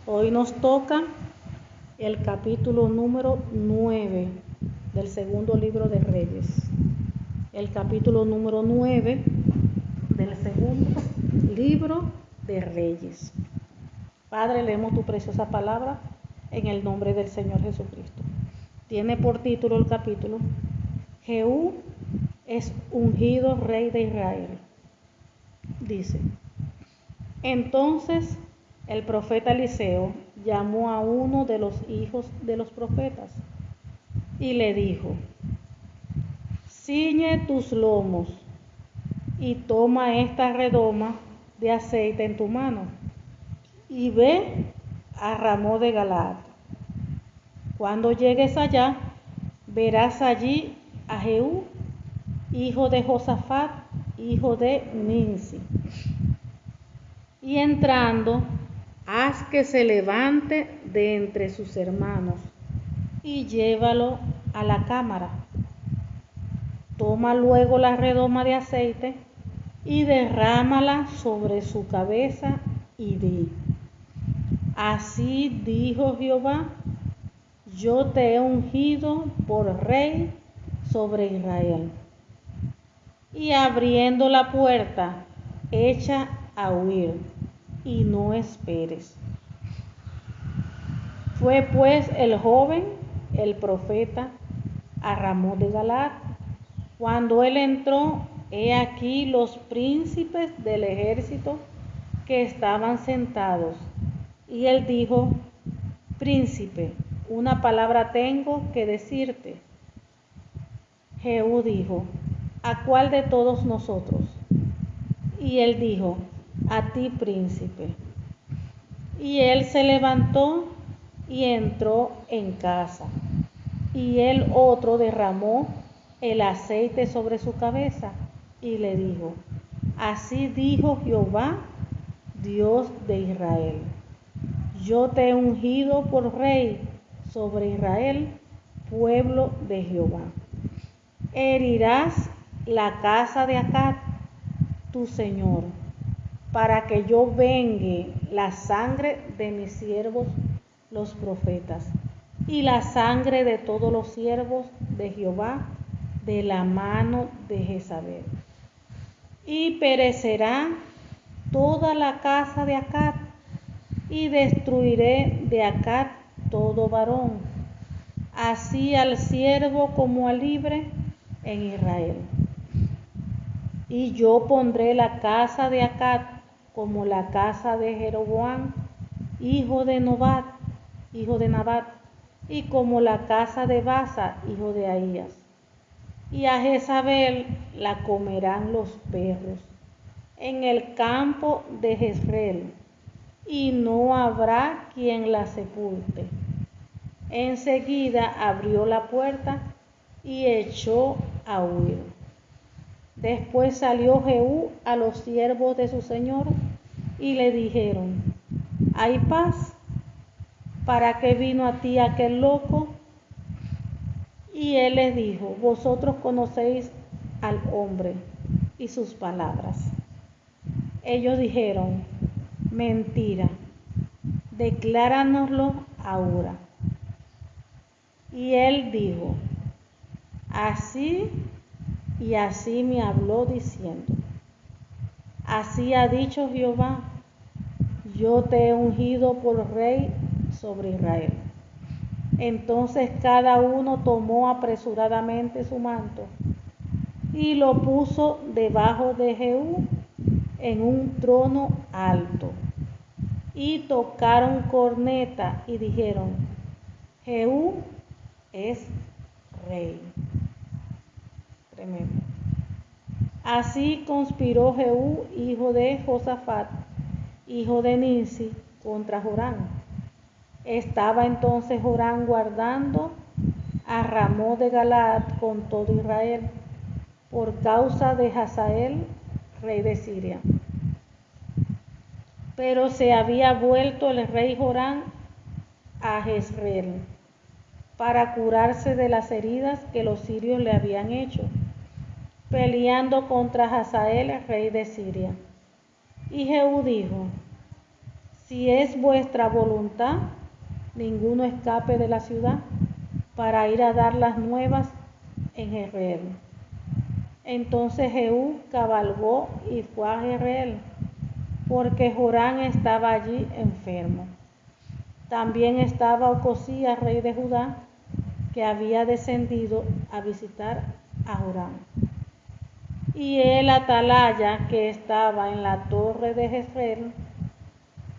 Hoy nos toca el capítulo número 9 del segundo libro de Reyes. El capítulo número 9 del segundo libro de Reyes. Padre, leemos tu preciosa palabra en el nombre del Señor Jesucristo. Tiene por título el capítulo: Jehú es ungido rey de Israel. Dice: Entonces el profeta Eliseo llamó a uno de los hijos de los profetas y le dijo: Ciñe tus lomos y toma esta redoma de aceite en tu mano y ve a Ramón de Galaad. Cuando llegues allá, verás allí a Jehú, hijo de Josafat, hijo de Nimsi. Y entrando, haz que se levante de entre sus hermanos y llévalo a la cámara. Toma luego la redoma de aceite y derrámala sobre su cabeza y di: Así dijo Jehová: yo te he ungido por rey sobre Israel. Y abriendo la puerta, echa a huir y no esperes. Fue pues el joven, el profeta, a Ramón de Galaad. Cuando él entró, he aquí los príncipes del ejército que estaban sentados. Y él dijo: Príncipe, una palabra tengo que decirte. Jehú dijo: ¿a cuál de todos nosotros? Y él dijo: a ti, príncipe. Y él se levantó y entró en casa. Y el otro derramó el aceite sobre su cabeza y le dijo: así dijo Jehová, Dios de Israel: yo te he ungido por rey sobre Israel, pueblo de Jehová. Herirás la casa de Acab, tu señor, para que yo vengue la sangre de mis siervos los profetas y la sangre de todos los siervos de Jehová de la mano de Jezabel. Y perecerá toda la casa de Acab, y destruiré de Acab todo varón, así al siervo como al libre en Israel. Y yo pondré la casa de Acab como la casa de Jeroboam, hijo de Nabat, y como la casa de Basa, hijo de Ahías. Y a Jezabel la comerán los perros en el campo de Jezreel, y no habrá quien la sepulte. Enseguida abrió la puerta y echó a huir. Después salió Jehú a los siervos de su señor y le dijeron: ¿hay paz? ¿Para qué vino a ti aquel loco? Y él les dijo: vosotros conocéis al hombre y sus palabras. Ellos dijeron: mentira, decláranoslo ahora. Y él dijo: así y así me habló diciendo: así ha dicho Jehová: yo te he ungido por rey sobre Israel. Entonces cada uno tomó apresuradamente su manto y lo puso debajo de Jehú en un trono alto. Y tocaron corneta y dijeron: Jehú es rey. Tremendo. Así conspiró Jehú, hijo de Josafat, hijo de Nimsi, contra Joram. Estaba entonces Joram guardando a Ramón de Galaad con todo Israel, por causa de Hazael, rey de Siria. Pero se había vuelto el rey Joram a Jezreel para curarse de las heridas que los sirios le habían hecho, peleando contra Hazael, rey de Siria. Y Jehú dijo: si es vuestra voluntad, ninguno escape de la ciudad para ir a dar las nuevas en Jezreel. Entonces Jehú cabalgó y fue a Jezreel, porque Joram estaba allí enfermo. También estaba Ocosías, rey de Judá, que había descendido a visitar a Joram. Y el atalaya que estaba en la torre de Jezreel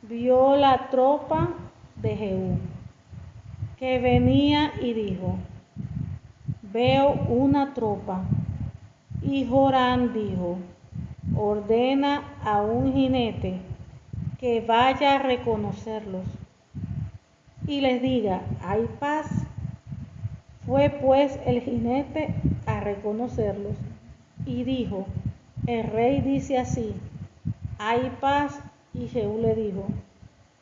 vio la tropa de Jehú que venía y dijo: veo una tropa. Y Joram dijo: ordena a un jinete que vaya a reconocerlos y les diga: hay paz. Fue pues el jinete a reconocerlos y dijo: el rey dice así: hay paz. Y Jehú le dijo: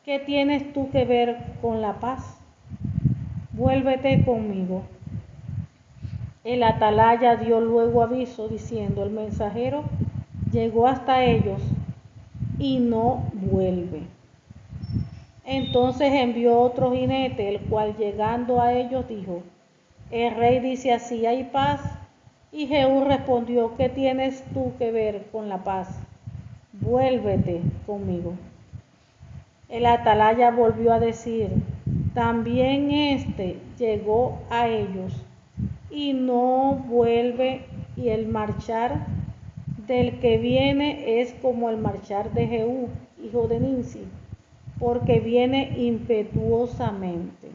¿qué tienes tú que ver con la paz? Vuélvete conmigo. El atalaya dio luego aviso diciendo: el mensajero llegó hasta ellos y no vuelve. Entonces envió otro jinete, el cual llegando a ellos dijo: el rey dice así: hay paz. Y Jehú respondió: ¿qué tienes tú que ver con la paz? Vuélvete conmigo. El atalaya volvió a decir: también éste llegó a ellos y no vuelve, y el marchar del que viene es como el marchar de Jehú, hijo de Nimsi, porque viene impetuosamente.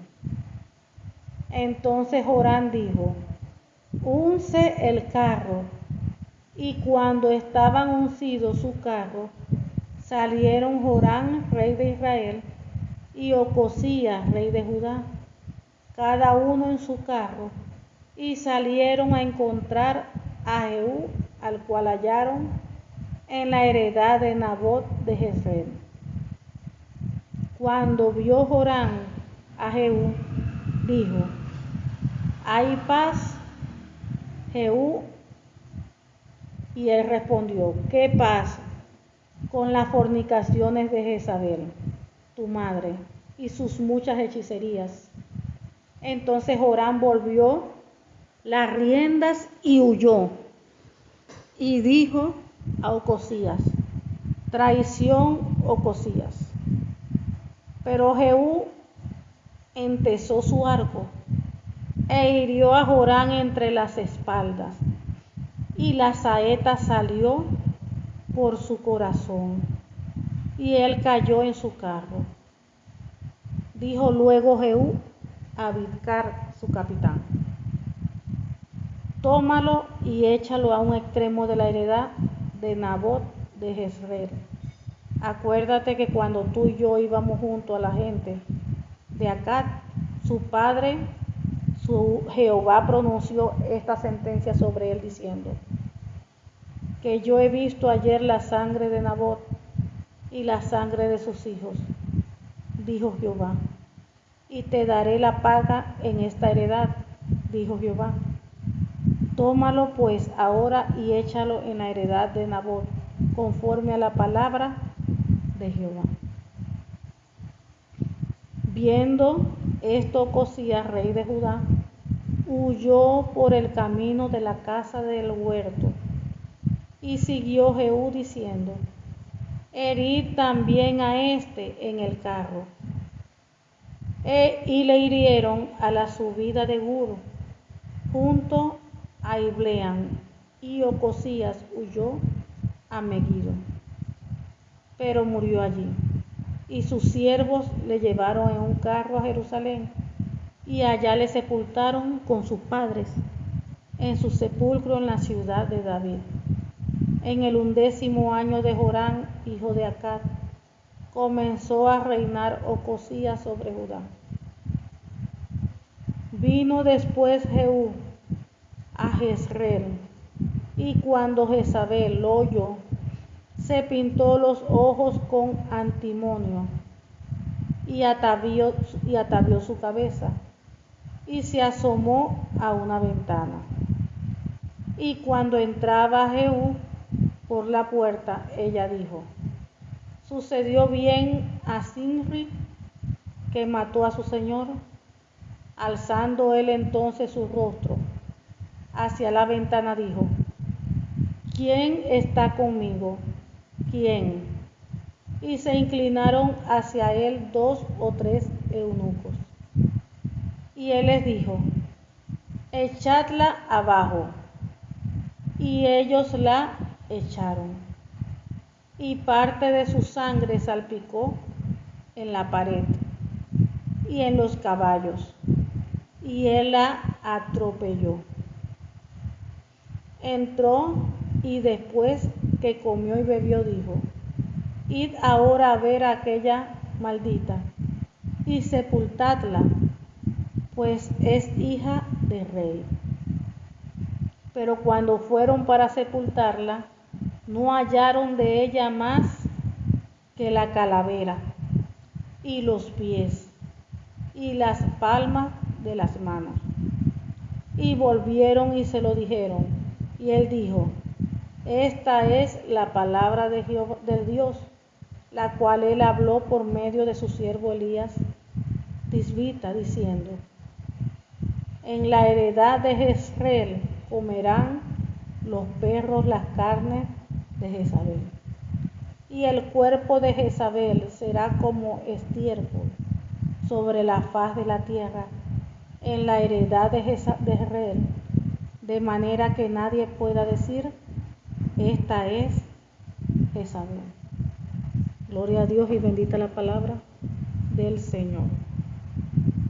Entonces Joram dijo: unce el carro. Y cuando estaban uncidos su carro, salieron Joram, rey de Israel, y Ocosías, rey de Judá, cada uno en su carro, y salieron a encontrar a Jehú, al cual hallaron en la heredad de Nabot de Jezreel. Cuando vio Joram a Jehú, dijo: ¿hay paz, Jehú? Y él respondió: ¿qué paz? Con las fornicaciones de Jezabel, tu madre, y sus muchas hechicerías. Entonces Joram volvió las riendas y huyó, y dijo a Ocosías: traición, Ocosías. Pero Jehú entesó su arco e hirió a Joram entre las espaldas, y la saeta salió por su corazón, y él cayó en su carro. Dijo luego Jehú a Bidkar, su capitán: tómalo y échalo a un extremo de la heredad de Nabot de Jezreel. Acuérdate que cuando tú y yo íbamos junto a la gente de Acad, su padre, su Jehová, pronunció esta sentencia sobre él diciendo: que yo he visto ayer la sangre de Nabot y la sangre de sus hijos, dijo Jehová, y te daré la paga en esta heredad, dijo Jehová. Tómalo pues ahora y échalo en la heredad de Nabot, conforme a la palabra de Jehová. Viendo esto, Ocosías, rey de Judá, huyó por el camino de la casa del huerto, y siguió Jehú diciendo: herid también a este en el carro. Y le hirieron a la subida de Gur, junto a Ibleam, y Ocosías huyó a Megiddo, pero murió allí. Y sus siervos le llevaron en un carro a Jerusalén, y allá le sepultaron con sus padres, en su sepulcro en la ciudad de David. En el 11º año de Joram, hijo de Acaz, comenzó a reinar Ocosías sobre Judá. Vino después Jehú a Jezreel, y cuando Jezabel lo oyó, se pintó los ojos con antimonio, y atavió su cabeza, y se asomó a una ventana. Y cuando entraba Jehú por la puerta, ella dijo: Sucedió bien a Zimri, que mató a su señor. Alzando él entonces su rostro hacia la ventana, dijo: ¿Quién está conmigo? ¿Quién? Y se inclinaron hacia él 2 o 3 eunucos. Y él les dijo: echadla abajo. Y ellos la echaron. Y parte de su sangre salpicó en la pared y en los caballos, y él la atropelló. Entró, y después que comió y bebió, dijo: id ahora a ver a aquella maldita y sepultadla, pues es hija de rey. Pero cuando fueron para sepultarla, no hallaron de ella más que la calavera y los pies y las palmas de las manos. Y volvieron y se lo dijeron. Y él dijo: esta es la palabra de Jehová, del Dios, la cual él habló por medio de su siervo Elías Tisbita, diciendo: en la heredad de Jezreel comerán los perros las carnes de Jezabel, y el cuerpo de Jezabel será como estiércol sobre la faz de la tierra en la heredad de Jezreel, de manera que nadie pueda decir: esta es Jezabel. Gloria a Dios y bendita la palabra del Señor.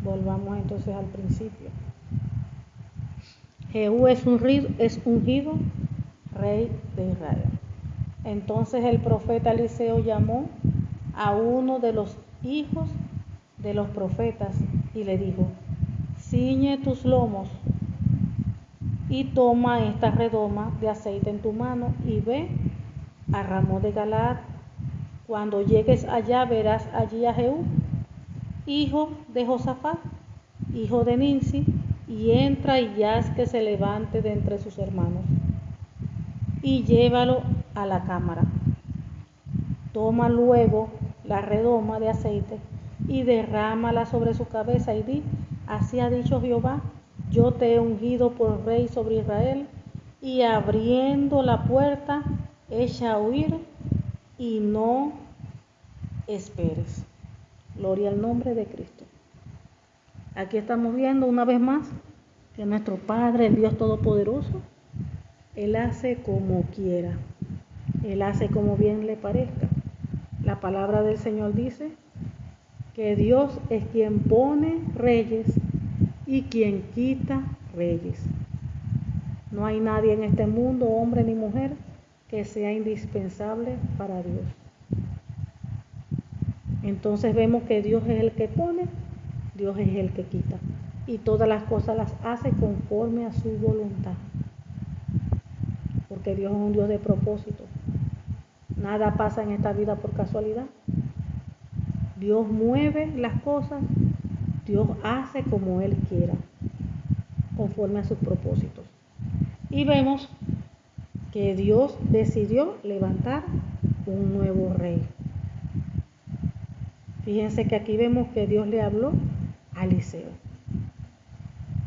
Volvamos entonces al principio. Jehú es ungido rey de Israel. Entonces el profeta Eliseo llamó a uno de los hijos de los profetas y le dijo: ciñe tus lomos y toma esta redoma de aceite en tu mano y ve a Ramón de Galaad. Cuando llegues allá verás allí a Jehú, hijo de Josafat, hijo de Ninsi, y entra y haz que se levante de entre sus hermanos, y llévalo a la cámara. Toma luego la redoma de aceite y derrámala sobre su cabeza y di: así ha dicho Jehová, yo te he ungido por rey sobre Israel. Y abriendo la puerta, echa a huir y no esperes. Gloria al nombre de Cristo. Aquí estamos viendo una vez más que nuestro Padre, el Dios Todopoderoso, Él hace como quiera. Él hace como bien le parezca. La palabra del Señor dice que Dios es quien pone reyes y quien quita reyes. No hay nadie en este mundo, hombre ni mujer, que sea indispensable para Dios. Entonces vemos que Dios es el que pone, Dios es el que quita. Y todas las cosas las hace conforme a su voluntad. Porque Dios es un Dios de propósito. Nada pasa en esta vida por casualidad. Dios mueve las cosas, Dios hace como Él quiera, conforme a sus propósitos. Y vemos que Dios decidió levantar un nuevo rey. Fíjense que aquí vemos que Dios le habló a Eliseo.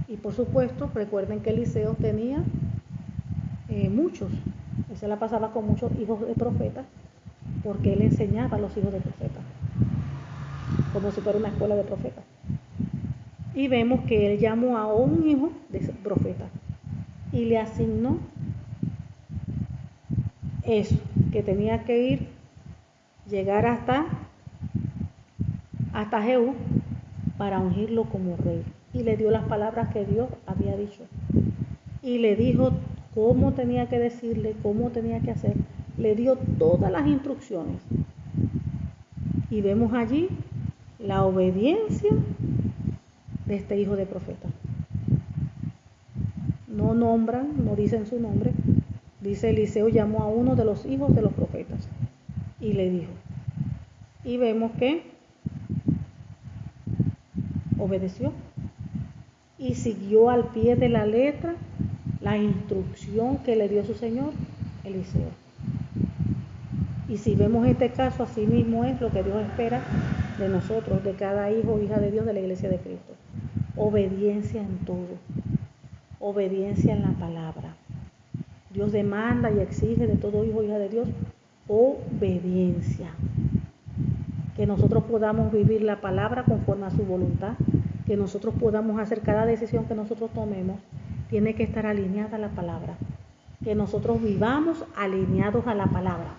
Y por supuesto, recuerden que Eliseo tenía muchos. Él se la pasaba con muchos hijos de profetas, porque él enseñaba a los hijos de profetas, como si fuera una escuela de profetas. Y vemos que él llamó a un hijo de profeta y le asignó eso, que tenía que ir, llegar hasta Jehú para ungirlo como rey. Y le dio las palabras que Dios había dicho. Y le dijo cómo tenía que decirle, cómo tenía que hacer. Le dio todas las instrucciones. Y vemos allí la obediencia de este hijo de profeta. No nombran, no dicen su nombre. Dice: Eliseo llamó a uno de los hijos de los profetas y le dijo. Y vemos que obedeció y siguió al pie de la letra la instrucción que le dio su señor Eliseo. Y si vemos este caso, así mismo es lo que Dios espera de nosotros, de cada hijo o hija de Dios de la iglesia de Cristo. Obediencia en todo, obediencia en la palabra. Dios demanda y exige de todo hijo o hija de Dios obediencia. Que nosotros podamos vivir la palabra conforme a su voluntad, que nosotros podamos hacer cada decisión que nosotros tomemos, tiene que estar alineada a la palabra. Que nosotros vivamos alineados a la palabra.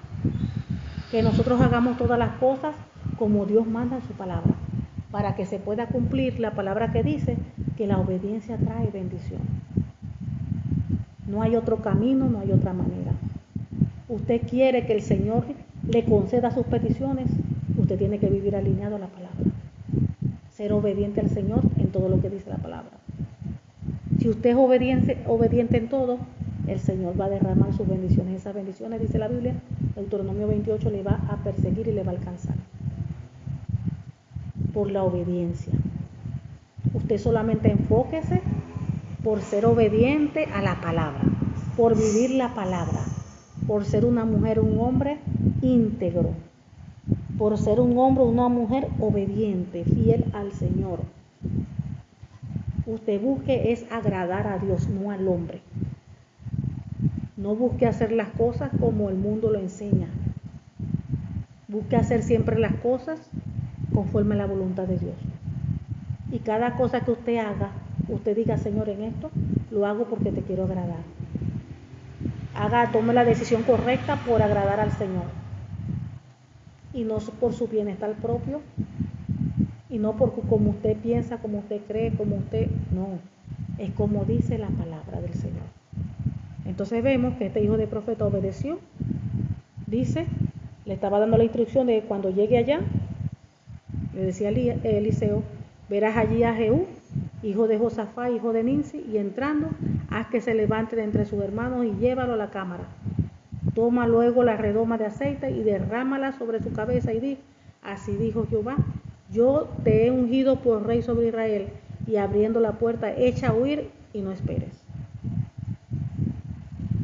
Que nosotros hagamos todas las cosas como Dios manda en su palabra, para que se pueda cumplir la palabra que dice que la obediencia trae bendición. No hay otro camino, no hay otra manera. Usted quiere que el Señor le conceda sus peticiones, usted tiene que vivir alineado a la palabra. Ser obediente al Señor en todo lo que dice la palabra. Si usted es obediente en todo, el Señor va a derramar sus bendiciones. Esas bendiciones, dice la Biblia, Deuteronomio 28, le va a perseguir y le va a alcanzar. Por la obediencia. Usted solamente enfóquese por ser obediente a la palabra, por vivir la palabra, por ser una mujer o un hombre íntegro, por ser un hombre o una mujer obediente, fiel al Señor. Usted busque es agradar a Dios, no al hombre. No busque hacer las cosas como el mundo lo enseña. Busque hacer siempre las cosas conforme a la voluntad de Dios. Y cada cosa que usted haga, usted diga, Señor, en esto lo hago porque te quiero agradar. Tome la decisión correcta por agradar al Señor. Y no por su bienestar propio. Y no por como usted piensa, como usted cree, como usted... No, es como dice la palabra del Señor. Entonces vemos que este hijo de profeta obedeció. Dice, le estaba dando la instrucción de que cuando llegue allá, le decía Eliseo, verás allí a Jehú, hijo de Josafá, hijo de Ninsi, y entrando, haz que se levante de entre sus hermanos y llévalo a la cámara. Toma luego la redoma de aceite y derrámala sobre su cabeza y di, así dijo Jehová, yo te he ungido por rey sobre Israel, y abriendo la puerta echa a huir y no esperes.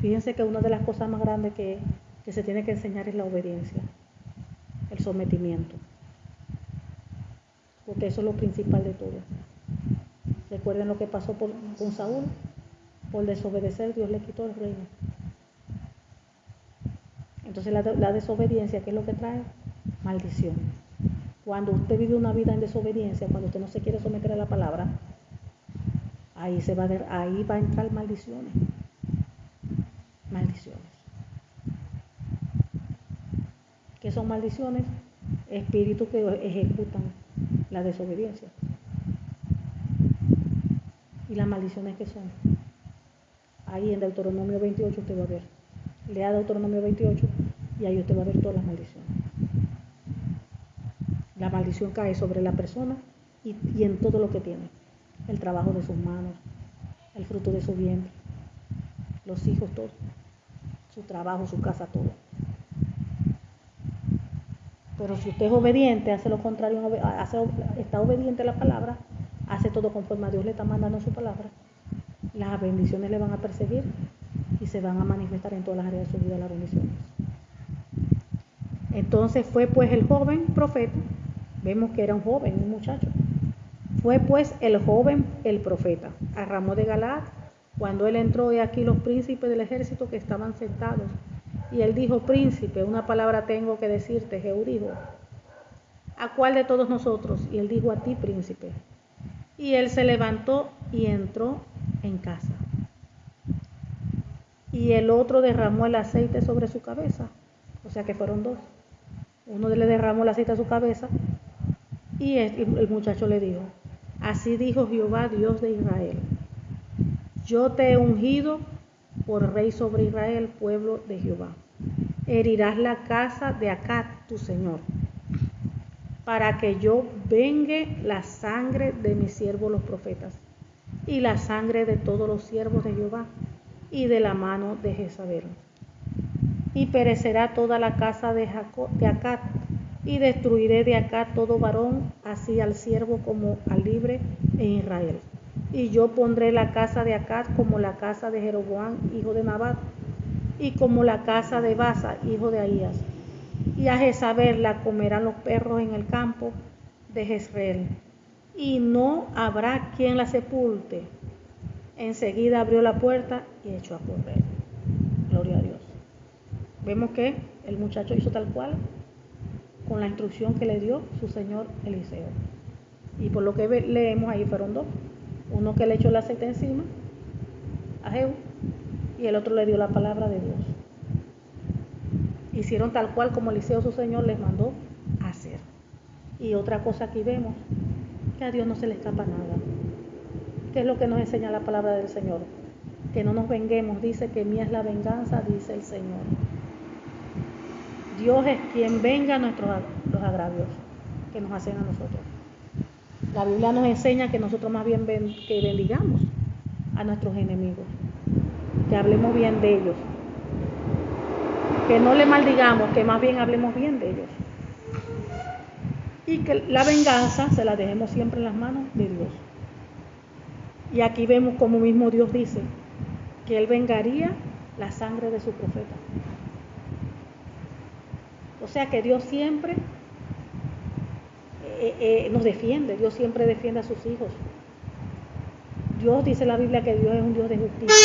Fíjense que una de las cosas más grandes que se tiene que enseñar es la obediencia, el sometimiento, porque eso es lo principal de todo. Recuerden lo que pasó con Saúl, por desobedecer Dios le quitó el reino. Entonces la desobediencia, ¿qué es lo que trae? Maldición. Cuando usted vive una vida en desobediencia, cuando usted no se quiere someter a la palabra, ahí va a entrar maldiciones. Maldiciones. ¿Qué son maldiciones? Espíritus que ejecutan la desobediencia. ¿Y las maldiciones qué son? Ahí en Deuteronomio 28 usted va a ver. Lea Deuteronomio 28 y ahí usted va a ver todas las maldiciones. La maldición cae sobre la persona y en todo lo que tiene. El trabajo de sus manos, el fruto de su vientre, los hijos, todo. Su trabajo, su casa, todo. Pero si usted es obediente, hace lo contrario, está obediente a la palabra, hace todo conforme a Dios le está mandando su palabra, las bendiciones le van a perseguir y se van a manifestar en todas las áreas de su vida las bendiciones. Entonces fue pues el joven profeta, vemos que era un joven, un muchacho. Fue pues el joven el profeta a Ramón de Galaad. Cuando él entró, he aquí los príncipes del ejército que estaban sentados. Y él dijo, príncipe, una palabra tengo que decirte. Jehú dijo, ¿a cuál de todos nosotros? Y él dijo, a ti, príncipe. Y él se levantó y entró en casa. Y el otro derramó el aceite sobre su cabeza. O sea que fueron dos. Uno le derramó el aceite a su cabeza y el muchacho le dijo, así dijo Jehová, Dios de Israel, yo te he ungido por rey sobre Israel, pueblo de Jehová. Herirás la casa de Acab, tu señor, para que yo vengue la sangre de mis siervos los profetas y la sangre de todos los siervos de Jehová y de la mano de Jezabel. Y perecerá toda la casa de Acab, y destruiré de acá todo varón, así al siervo como al libre en Israel. Y yo pondré la casa de Acab como la casa de Jeroboam, hijo de Nabat, y como la casa de Basa, hijo de Ahías. y a Jezabel la comerán los perros en el campo de Jezreel, y no habrá quien la sepulte. Enseguida abrió la puerta y echó a correr. Gloria a Dios. Vemos que el muchacho hizo tal cual con la instrucción que le dio su señor Eliseo. Y por lo que leemos ahí fueron dos. Uno que le echó el aceite encima a Jehú y el otro le dio la palabra de Dios. Hicieron tal cual como Eliseo su señor les mandó hacer. Y otra cosa aquí vemos, que a Dios no se le escapa nada. ¿Qué es lo que nos enseña la palabra del Señor? Que no nos venguemos, dice que mía es la venganza, dice el Señor. Dios es quien venga los agravios que nos hacen a nosotros. La Biblia nos enseña que nosotros más bien que bendigamos a nuestros enemigos, que hablemos bien de ellos, que no le maldigamos, que más bien hablemos bien de ellos, y que la venganza se la dejemos siempre en las manos de Dios. Y aquí vemos como mismo Dios dice que Él vengaría la sangre de su profeta. O sea que Dios siempre nos defiende, Dios siempre defiende a sus hijos. Dios, dice la Biblia, que Dios es un Dios de justicia.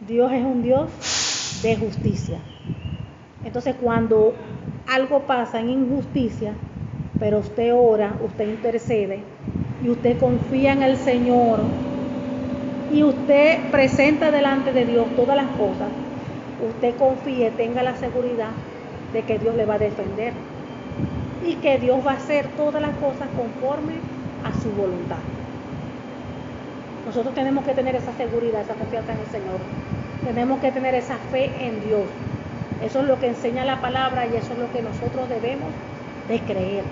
Dios es un Dios de justicia. Entonces, cuando algo pasa en injusticia, pero usted ora, usted intercede y usted confía en el Señor y usted presenta delante de Dios todas las cosas, usted confíe, tenga la seguridad de que Dios le va a defender y que Dios va a hacer todas las cosas conforme a su voluntad. Nosotros tenemos que tener esa seguridad, esa confianza en el Señor. Tenemos que tener esa fe en Dios. Eso es lo que enseña la palabra y eso es lo que nosotros debemos de creer.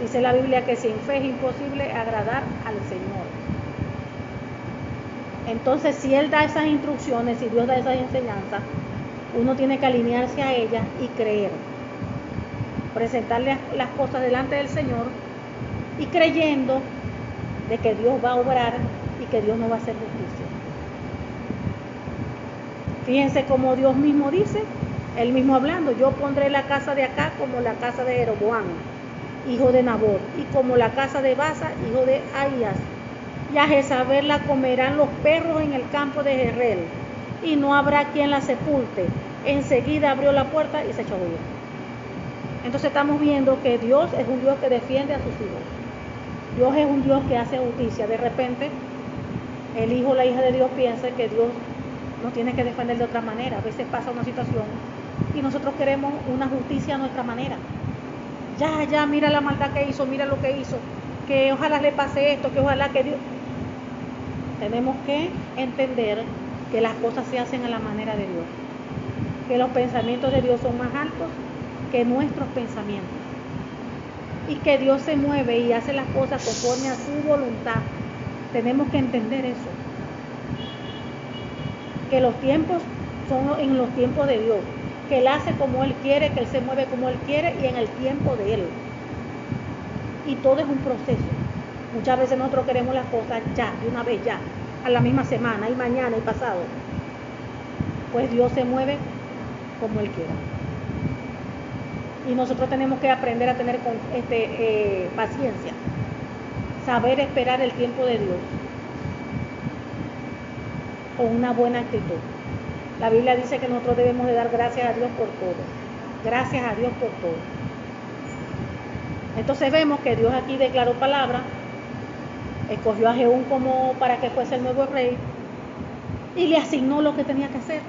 Dice la Biblia que sin fe es imposible agradar al Señor. Entonces, si Él da esas instrucciones, si Dios da esas enseñanzas, uno tiene que alinearse a ellas y creer. Presentarle las cosas delante del Señor y creyendo de que Dios va a obrar y que Dios no va a hacer justicia. Fíjense cómo Dios mismo dice, Él mismo hablando, yo pondré la casa de acá como la casa de Jeroboam, hijo de Nabot, y como la casa de Baasa, hijo de Ahías, y a Jezabel la comerán los perros en el campo de Jezreel, y no habrá quien la sepulte. Enseguida abrió la puerta y se echó a huir. Entonces estamos viendo que Dios es un Dios que defiende a sus hijos. Dios es un Dios que hace justicia. De repente, el hijo o la hija de Dios piensa que Dios nos tiene que defender de otra manera. A veces pasa una situación y nosotros queremos una justicia a nuestra manera. Ya, mira la maldad que hizo, mira lo que hizo, que ojalá le pase esto, que ojalá que Dios... Tenemos que entender que las cosas se hacen a la manera de Dios, que los pensamientos de Dios son más altos que nuestros pensamientos y que Dios se mueve y hace las cosas conforme a su voluntad. Tenemos que entender eso, que los tiempos son en los tiempos de Dios, que Él hace como Él quiere, que Él se mueve como Él quiere y en el tiempo de Él. Y todo es un proceso. Muchas veces nosotros queremos las cosas ya, de una vez ya, a la misma semana y mañana y pasado. Pues Dios se mueve como Él quiera. Y nosotros tenemos que aprender a tener paciencia, saber esperar el tiempo de Dios con una buena actitud. La Biblia dice que nosotros debemos de dar gracias a Dios por todo. Gracias a Dios por todo. Entonces vemos que Dios aquí declaró palabra, escogió a Jehú como para que fuese el nuevo rey y le asignó lo que tenía que hacer.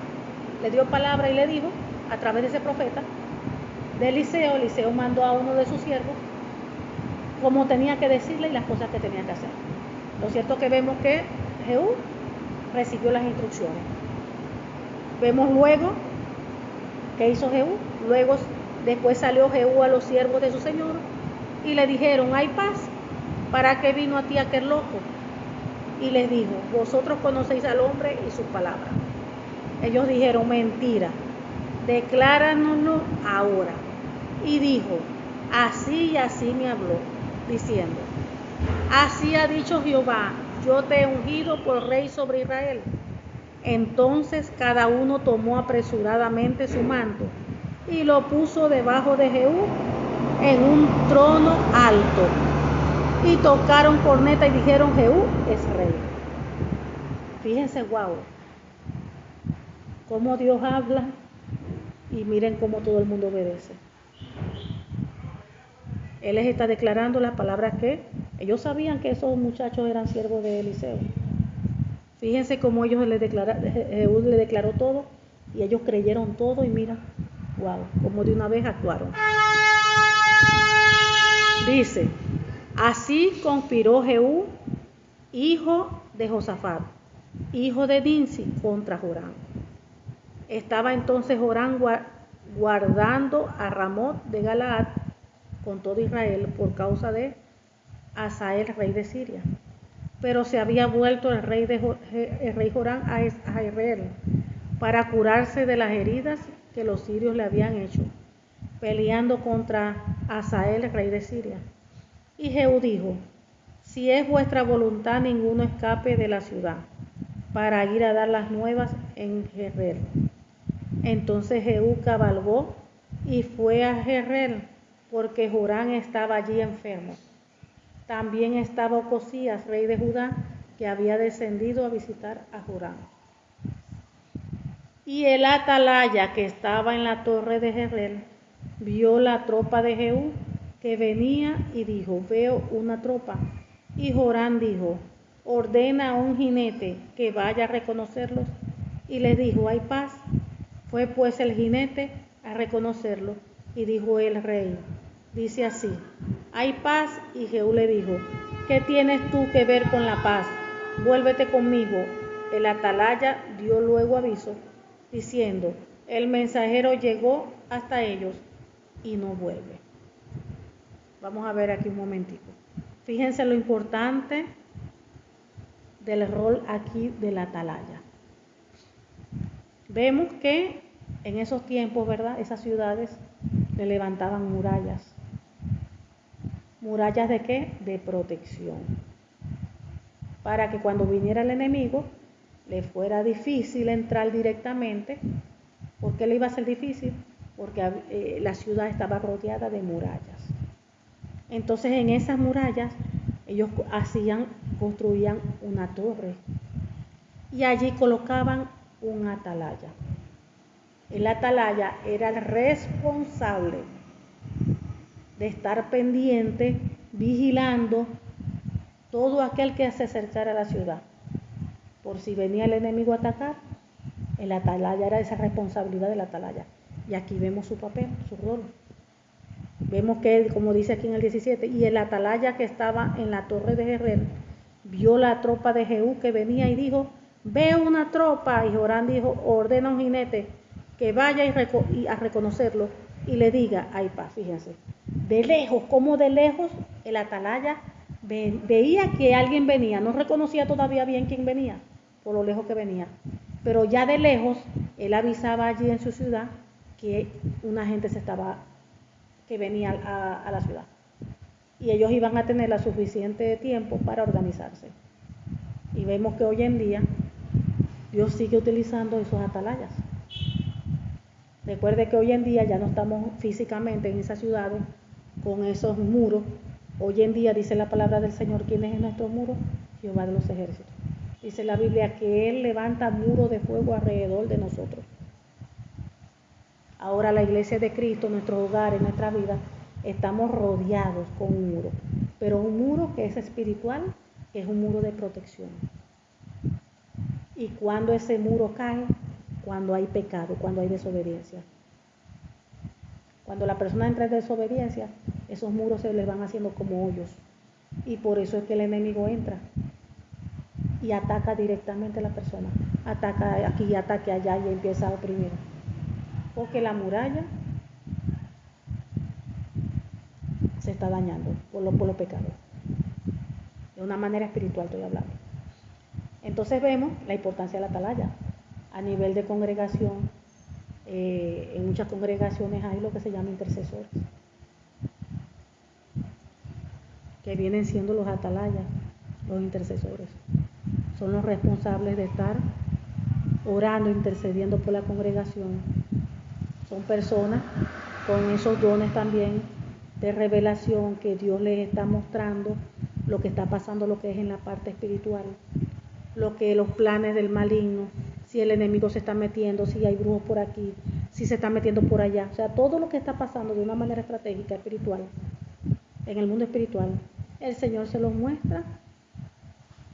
Le dio palabra y le dijo, a través de ese profeta, de Eliseo. Eliseo mandó a uno de sus siervos como tenía que decirle y las cosas que tenía que hacer. Lo cierto es que vemos que Jehú recibió las instrucciones. Vemos luego que hizo Jehú. Después salió Jehú a los siervos de su señor y le dijeron, ¿hay paz? ¿Para qué vino a ti aquel loco? Y les dijo, vosotros conocéis al hombre y sus palabras. Ellos dijeron, mentira, decláranoslo ahora. Y dijo, así y así me habló, diciendo, así ha dicho Jehová, yo te he ungido por rey sobre Israel. Entonces cada uno tomó apresuradamente su manto y lo puso debajo de Jehú en un trono alto. Y tocaron corneta y dijeron: Jehú es rey. Fíjense, wow, cómo Dios habla, y miren cómo todo el mundo obedece. Él les está declarando las palabras que ellos sabían que esos muchachos eran siervos de Eliseo. Fíjense cómo Jehú le declaró todo y ellos creyeron todo, y mira, wow, cómo de una vez actuaron. Dice: así conspiró Jehú, hijo de Josafat, hijo de Dinsi, contra Joram. Estaba entonces Joram guardando a Ramot de Galaad con todo Israel por causa de Hazael, rey de Siria. Pero se había vuelto el rey Joram a Israel para curarse de las heridas que los sirios le habían hecho, peleando contra Hazael, rey de Siria. Y Jehú dijo: si es vuestra voluntad, ninguno escape de la ciudad, para ir a dar las nuevas en Jezreel. Entonces Jehú cabalgó y fue a Jezreel, porque Joram estaba allí enfermo. También estaba Ocosías, rey de Judá, que había descendido a visitar a Joram. Y el atalaya que estaba en la torre de Jezreel vio la tropa de Jehú que venía y dijo: veo una tropa. Y Joram dijo: ordena a un jinete que vaya a reconocerlos. Y les dijo: hay paz. Fue pues el jinete a reconocerlo, y dijo el rey: dice así: hay paz. Y Jehú le dijo: ¿qué tienes tú que ver con la paz? Vuélvete conmigo. El atalaya dio luego aviso, diciendo: el mensajero llegó hasta ellos y no vuelve. Vamos a ver aquí un momentico. Fíjense lo importante del rol aquí del atalaya. Vemos que en esos tiempos, ¿verdad?, esas ciudades le levantaban murallas. ¿Murallas de qué? De protección. Para que cuando viniera el enemigo le fuera difícil entrar directamente. ¿Por qué le iba a ser difícil? Porque la ciudad estaba rodeada de murallas. Entonces en esas murallas ellos construían una torre y allí colocaban un atalaya. El atalaya era el responsable de estar pendiente, vigilando todo aquel que se acercara a la ciudad. Por si venía el enemigo a atacar, el atalaya era esa responsabilidad del atalaya. Y aquí vemos su papel, su rol. Vemos que, como dice aquí en el 17, y el atalaya que estaba en la torre de Jezreel vio la tropa de Jehú que venía y dijo: veo una tropa. Y Joram dijo: ordena a un jinete que vaya a reconocerlo y le diga: hay paz. Fíjense, de lejos, como de lejos, el atalaya veía que alguien venía. No reconocía todavía bien quién venía, por lo lejos que venía, pero ya de lejos él avisaba allí en su ciudad que una gente que venía a la ciudad, y ellos iban a tener la suficiente tiempo para organizarse. Y vemos que hoy en día Dios sigue utilizando esos atalayas. Recuerde que hoy en día ya no estamos físicamente en esas ciudades con esos muros. Hoy en día dice la palabra del Señor: ¿quién es en nuestros muros? Jehová de los ejércitos. Dice la Biblia que Él levanta muros de fuego alrededor de nosotros. Ahora la iglesia de Cristo, nuestros hogares, nuestra vida, estamos rodeados con un muro, pero un muro que es espiritual, que es un muro de protección. Y cuando ese muro cae, cuando hay pecado, cuando hay desobediencia. Cuando la persona entra en desobediencia, esos muros se les van haciendo como hoyos. Y por eso es que el enemigo entra y ataca directamente a la persona. Ataca aquí, ataca allá y empieza a oprimir. Porque la muralla se está dañando por los pecados. De una manera espiritual estoy hablando. Entonces vemos la importancia de la atalaya. A nivel de congregación, en muchas congregaciones hay lo que se llama intercesores, que vienen siendo los atalayas, los intercesores. Son los responsables de estar orando, intercediendo por la congregación. Son personas con esos dones también de revelación que Dios les está mostrando lo que está pasando, lo que es en la parte espiritual, lo que los planes del maligno, si el enemigo se está metiendo, si hay brujos por aquí, si se está metiendo por allá, o sea, todo lo que está pasando de una manera estratégica, espiritual, en el mundo espiritual, el Señor se los muestra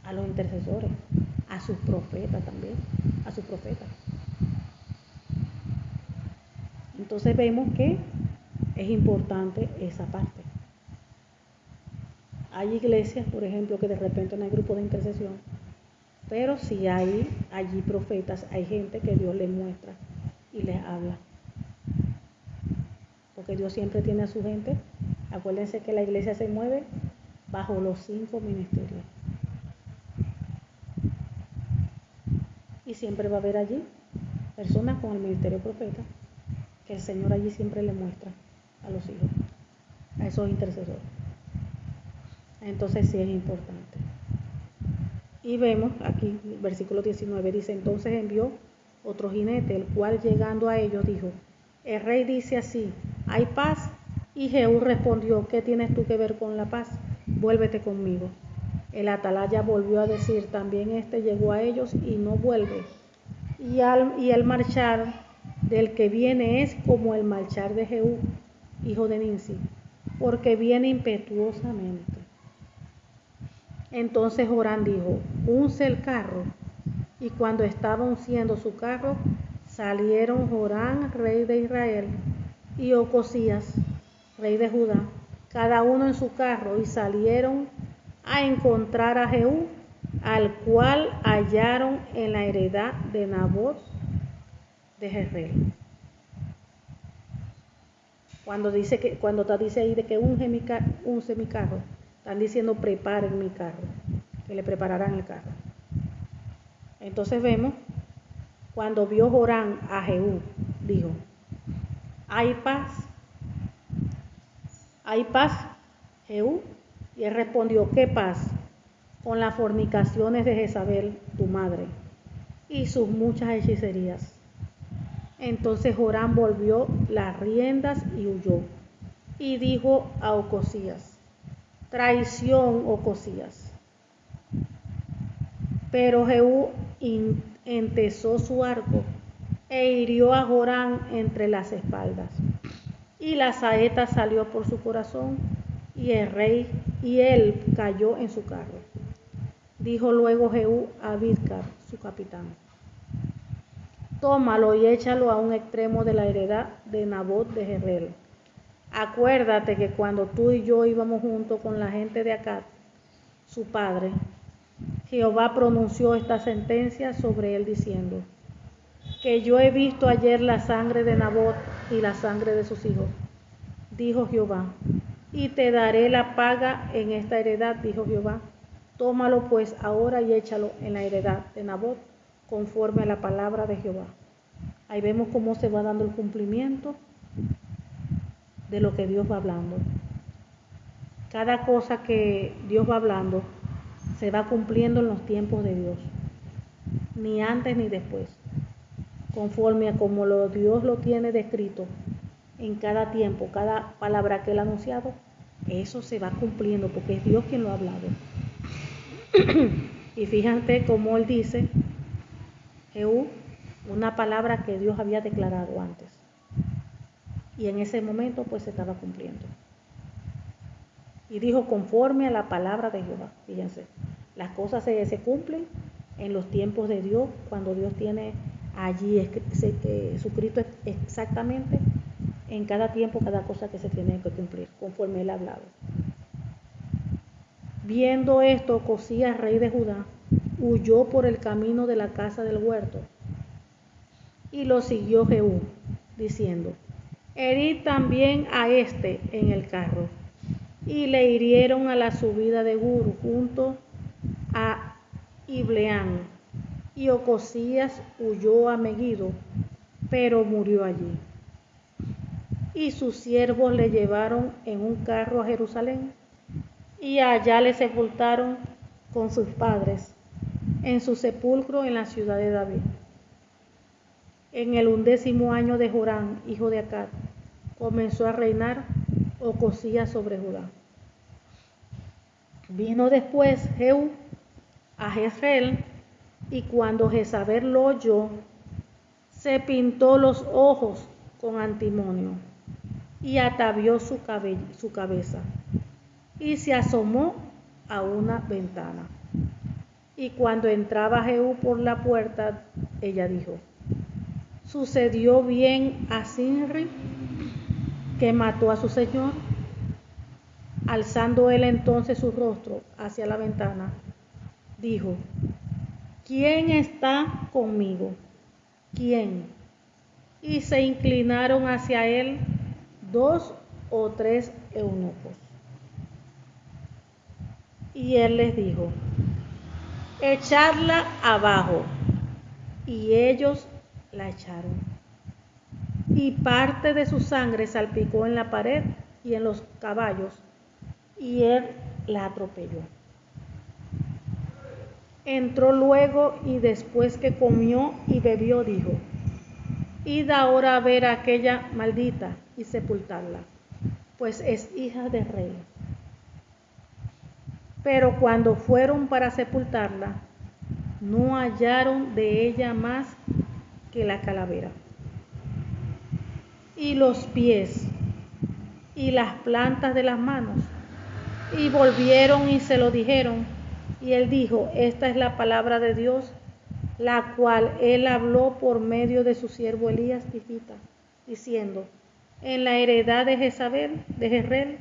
a los intercesores, a sus profetas también, a sus profetas. Entonces vemos que es importante esa parte. Hay iglesias, por ejemplo, que de repente no hay grupo de intercesión, pero si hay allí profetas, hay gente que Dios les muestra y les habla. Porque Dios siempre tiene a su gente. Acuérdense que la iglesia se mueve bajo los 5 ministerios. Y siempre va a haber allí personas con el ministerio profeta, que el Señor allí siempre le muestra a los hijos, a esos intercesores. Entonces sí es importante. Y vemos aquí, versículo 19, dice, entonces envió otro jinete, el cual llegando a ellos dijo, el rey dice así, ¿hay paz? Y Jehú respondió, ¿qué tienes tú que ver con la paz? Vuélvete conmigo. El atalaya volvió a decir, también este llegó a ellos y no vuelve. Y el marchar del que viene es como el marchar de Jehú, hijo de Ninsi, porque viene impetuosamente. Entonces Joram dijo, unce el carro. Y cuando estaba unciendo su carro, salieron Joram, rey de Israel, y Ocosías, rey de Judá, cada uno en su carro, y salieron a encontrar a Jehú, al cual hallaron en la heredad de Nabot de Jezreel. Cuando dice ahí de que unce mi carro, están diciendo preparen mi carro, que le prepararán el carro. Entonces vemos, cuando vio Joram a Jehú, dijo, ¿hay paz? ¿Hay paz, Jehú? Y él respondió, ¿qué paz? Con las fornicaciones de Jezabel, tu madre, y sus muchas hechicerías. Entonces Joram volvió las riendas y huyó. Y dijo a Ocosías, traición, Ocosías. Pero Jehú entesó su arco e hirió a Joram entre las espaldas. Y la saeta salió por su corazón y él cayó en su carro. Dijo luego Jehú a Bidkar, su capitán, tómalo y échalo a un extremo de la heredad de Nabot de Jezreel. Acuérdate que cuando tú y yo íbamos junto con la gente de Acab, su padre, Jehová pronunció esta sentencia sobre él diciendo, que yo he visto ayer la sangre de Nabot y la sangre de sus hijos, dijo Jehová, y te daré la paga en esta heredad, dijo Jehová. Tómalo pues ahora y échalo en la heredad de Nabot, conforme a la palabra de Jehová. Ahí vemos cómo se va dando el cumplimiento de lo que Dios va hablando. Cada cosa que Dios va hablando se va cumpliendo en los tiempos de Dios, ni antes ni después, conforme a como Dios lo tiene descrito en cada tiempo, cada palabra que Él ha anunciado, eso se va cumpliendo porque es Dios quien lo ha hablado. Y fíjate cómo Él dice, Jehú, una palabra que Dios había declarado antes. Y en ese momento pues se estaba cumpliendo. Y dijo conforme a la palabra de Jehová. Fíjense, las cosas se cumplen en los tiempos de Dios, cuando Dios tiene allí suscrito exactamente en cada tiempo, cada cosa que se tiene que cumplir, conforme Él ha hablado. Viendo esto, Ocosías, rey de Judá, huyó por el camino de la casa del huerto, y lo siguió Jehú, diciendo, herid también a este en el carro. Y le hirieron a la subida de Gur, junto a Ibleán, y Ocosías huyó a Megiddo, pero murió allí. Y sus siervos le llevaron en un carro a Jerusalén, y allá le sepultaron con sus padres, en su sepulcro en la ciudad de David. en el 11º año de Joram, hijo de Acaz, comenzó a reinar Ocosías sobre Judá. Vino después Jehú a Jezreel, y cuando Jezabel lo oyó, se pintó los ojos con antimonio y atavió su cabeza y se asomó a una ventana. Y cuando entraba Jehú por la puerta, ella dijo: ¿sucedió bien a Zimri, que mató a su señor? Alzando él entonces su rostro hacia la ventana, dijo: ¿quién está conmigo? ¿Quién? Y se inclinaron hacia él 2 o 3 eunucos. Y él les dijo: echadla abajo. Y ellos la echaron. Y parte de su sangre salpicó en la pared y en los caballos, y él la atropelló. Entró luego, y después que comió y bebió, dijo: id ahora a ver a aquella maldita y sepultarla, pues es hija de rey. Pero cuando fueron para sepultarla, no hallaron de ella más que la calavera, y los pies, y las plantas de las manos. Y volvieron y se lo dijeron, y él dijo: esta es la palabra de Dios, la cual él habló por medio de su siervo Elías Tifita, diciendo: en la heredad de Jezreel,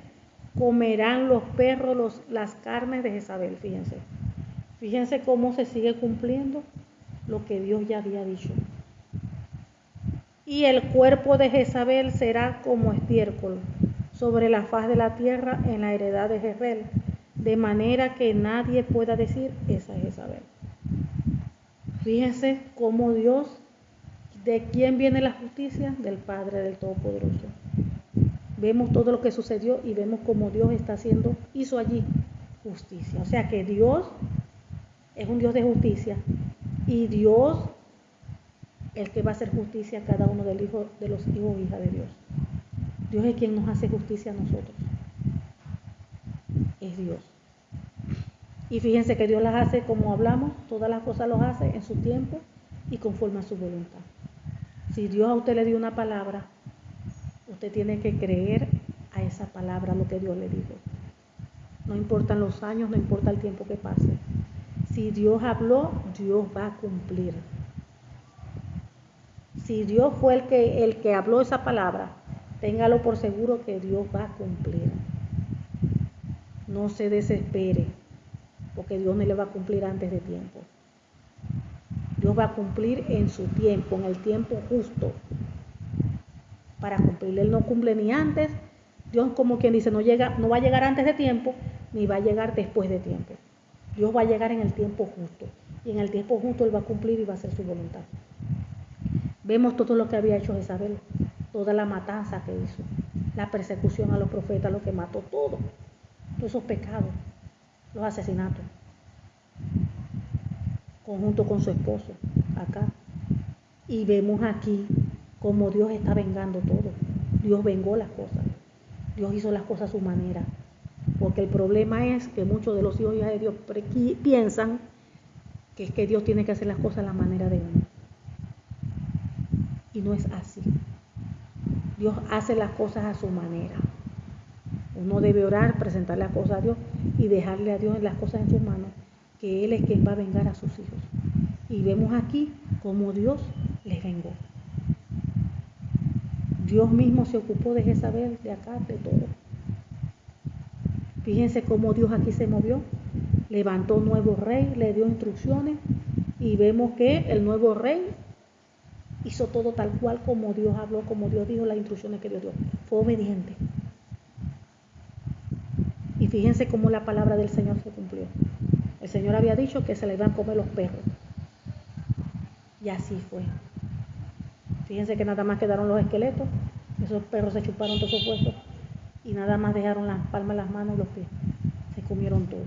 comerán los perros las carnes de Jezabel. Fíjense cómo se sigue cumpliendo lo que Dios ya había dicho. Y el cuerpo de Jezabel será como estiércol sobre la faz de la tierra en la heredad de Jezreel, de manera que nadie pueda decir: esa es Jezabel. Fíjense cómo Dios, ¿de quién viene la justicia? Del Padre, del Todopoderoso. Vemos todo lo que sucedió y vemos cómo Dios hizo allí justicia. O sea que Dios es un Dios de justicia, y Dios el que va a hacer justicia a cada uno de los hijos e hijas de Dios. Dios es quien nos hace justicia a nosotros. Es Dios. Y fíjense que Dios las hace, como hablamos, todas las cosas las hace en su tiempo y conforme a su voluntad. Si Dios a usted le dio una palabra, usted tiene que creer a esa palabra, lo que Dios le dijo. No importan los años, no importa el tiempo que pase. Si Dios habló, Dios va a cumplir. Si Dios fue el que habló esa palabra, téngalo por seguro que Dios va a cumplir. No se desespere, porque Dios no le va a cumplir antes de tiempo. Dios va a cumplir en su tiempo, en el tiempo justo para cumplir. Él no cumple ni antes. Dios, como quien dice, no va a llegar antes de tiempo, ni va a llegar después de tiempo. Dios va a llegar en el tiempo justo, y en el tiempo justo Él va a cumplir y va a hacer su voluntad. Vemos todo lo que había hecho Jezabel, toda la matanza que hizo, la persecución a los profetas, lo que mató, todos esos pecados, los asesinatos, conjunto con su esposo acá. Y vemos aquí cómo Dios está vengando todo. Dios vengó las cosas, Dios hizo las cosas a su manera, porque el problema es que muchos de los hijos y hijas de Dios piensan que es que Dios tiene que hacer las cosas a la manera de uno. Y no es así. Dios hace las cosas a su manera. Uno debe orar, presentar las cosas a Dios y dejarle a Dios las cosas en sus manos, que Él es quien va a vengar a sus hijos. Y vemos aquí cómo Dios les vengó. Dios mismo se ocupó de Jezabel, de acá, de todo. Fíjense cómo Dios aquí se movió. Levantó un nuevo rey, le dio instrucciones, y vemos que el nuevo rey hizo todo tal cual como Dios habló, como Dios dijo, las instrucciones que Dios dio. Fue obediente. Y fíjense cómo la palabra del Señor se cumplió. El Señor había dicho que se le iban a comer los perros. Y así fue. Fíjense que nada más quedaron los esqueletos. Esos perros se chuparon todos esos huesos. Y nada más dejaron las palmas, las manos y los pies. Se comieron todo.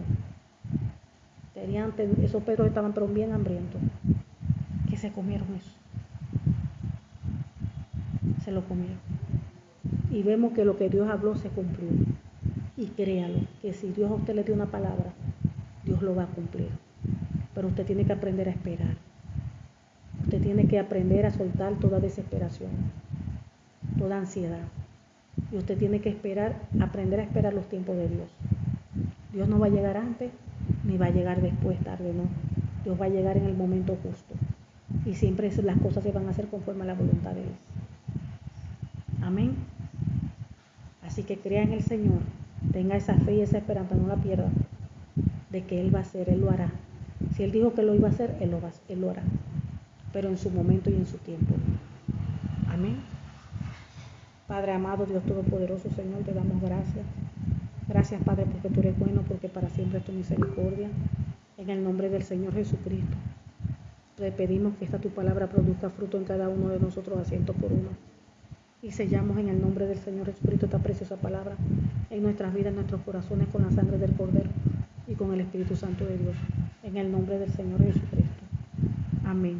Esos perros estaban pero bien hambrientos. Que se comieron eso. se lo comieron. Y vemos que lo que Dios habló se cumplió. Y créalo, que si Dios a usted le dio una palabra, Dios lo va a cumplir. Pero usted tiene que aprender a esperar. Usted tiene que aprender a soltar toda desesperación, toda ansiedad. Y usted tiene que aprender a esperar los tiempos de Dios. Dios no va a llegar antes, ni va a llegar después, tarde, no. Dios va a llegar en el momento justo. Y siempre las cosas se van a hacer conforme a la voluntad de Él. Amén. Así que crea en el Señor. Tenga esa fe y esa esperanza, no la pierda. De que Él va a hacer, Él lo hará. Si Él dijo que lo iba a hacer, Él lo hará. Pero en su momento y en su tiempo. Amén. Padre amado, Dios Todopoderoso, Señor, te damos gracias. Gracias, Padre, porque tú eres bueno, porque para siempre es tu misericordia. En el nombre del Señor Jesucristo, te pedimos que esta tu palabra produzca fruto en cada uno de nosotros a 100 por uno. Y sellamos en el nombre del Señor Jesucristo esta preciosa palabra en nuestras vidas, en nuestros corazones, con la sangre del Cordero y con el Espíritu Santo de Dios. En el nombre del Señor Jesucristo. Amén.